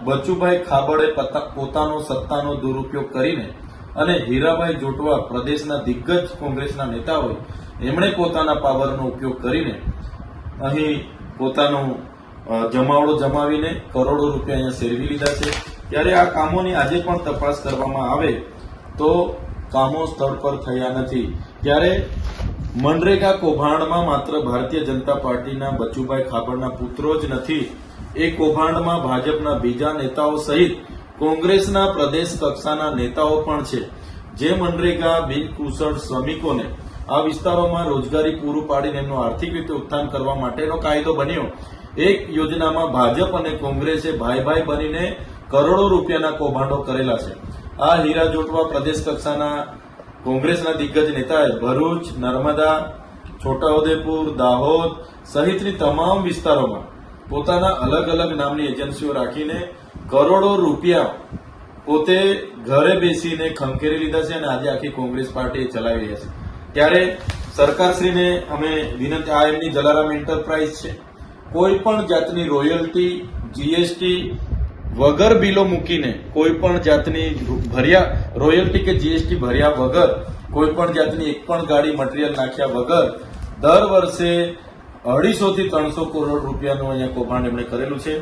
બચુભાઈ ખાબડે પોતાનો સત્તાનો દુરુપયોગ કરીને અને હીરાભાઈ જોટવા પ્રદેશના દિગ્ગજ કોંગ્રેસના નેતા હોય એમણે પોતાના પાવરનો ઉપયોગ કરીને અહીં પોતાનું જમાવડો જમાવીને કરોડો રૂપિયા અહીંયા સેરવી લીધા છે। ત્યારે આ કામોની આજે પણ તપાસ કરવામાં આવે તો કામો સ્થળ પર થયા નથી। ત્યારે મનરેગા કૌભાંડમાં માત્ર ભારતીય જનતા પાર્ટીના બચુભાઈ ખાબડના પુત્રો જ નથી, એ કૌભાંડમાં ભાજપના બીજા નેતાઓ સહિત કોંગ્રેસના પ્રદેશ કક્ષાના નેતાઓ પણ છે, જે મનરેગા બિનકુશળ શ્રમિકોને આ વિસ્તારોમાં રોજગારી પૂરું પાડીને એમનું આર્થિક રીતે ઉત્થાન કરવા માટેનો કાયદો બન્યો। એક યોજનામાં ભાજપ અને કોંગ્રેસે ભાઈ ભાઈ બનીને કરોડો રૂપિયાના કૌભાંડો કરેલા છે। આ હીરા જોટવા પ્રદેશ કક્ષાના કોંગ્રેસના દિગ્ગજ નેતાએ ભરૂચ, નર્મદા, છોટાઉદેપુર, દાહોદ સહિતની તમામ વિસ્તારોમાં પોતાના અલગ અલગ નામની એજન્સીઓ રાખીને કરોડો રૂપિયા પોતે ઘરે બેસીને ખંખેરી લીધા છે અને આજે આખી કોંગ્રેસ પાર્ટી ચલાવી રહ્યા છે। ત્યારે સરકારશ્રીને અમે વિનંતી, આ એમની જલારામ એન્ટરપ્રાઇઝ છે, કોઈ પણ જાતની રોયલ્ટી, જીએસટી વગર બિલો મૂકીને કોઈ પણ જાતની રોયલ્ટી કે જીએસટી ભર્યા વગર કોઈ પણ જાતની એક પણ ગાડી મટીરીયલ નાખ્યા વગર દર વર્ષે 250 થી 300 કરોડ રૂપિયાનું અહીંયા કૌભાંડ એમણે કરેલું છે।